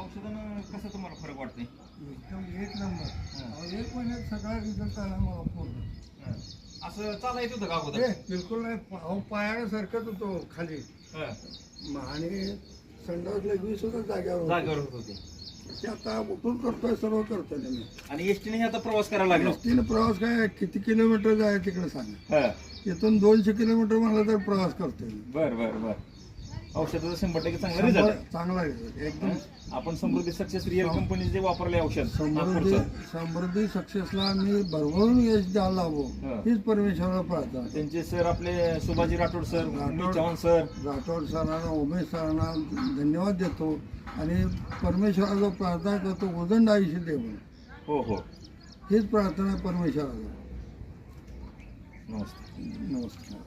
औषधानं कसं तुम्हाला फरक वाटते? एकदम एक नंबर. 1 महिन्यात सगळा रिझल्ट आला मला पूर्ण. असं चाला येत होतं का अगोदर? बिलकुल नाही. पायाला सरकत होतो खाली आणि संडासला 20 सुद्धा जागेवर होत होते. ते आता उठून करतोय, सर्व करतोय मी. आणि एसटीने आता प्रवास करायला लागला. एसटीने प्रवास काय किती किलोमीटर जाय तिकडे सांगा. इथून 200 किलोमीटर मला तर प्रवास करतोय. बर बर बर. औषधाचा 100% चांगला रिझल्ट. चांगला रिझल्ट एकदम. आपण समृद्धी सक्सेस रिअल कंपनी जे वापरले औषध समृद्धी सक्सेसला मी भरभरून यश द्यायला हवं हीच परमेश्वराला प्रार्थना. त्यांचे सर आपले सुभाजी राठोड सर, चव्हाण सर, राठोड सरांना, उमेश सरांना धन्यवाद देतो आणि परमेश्वराला प्रार्थना करतो उदंड आयुष्य दे म्हणून. हो हो, हीच प्रार्थना परमेश्वराला. नमस्ते. नमस्कार.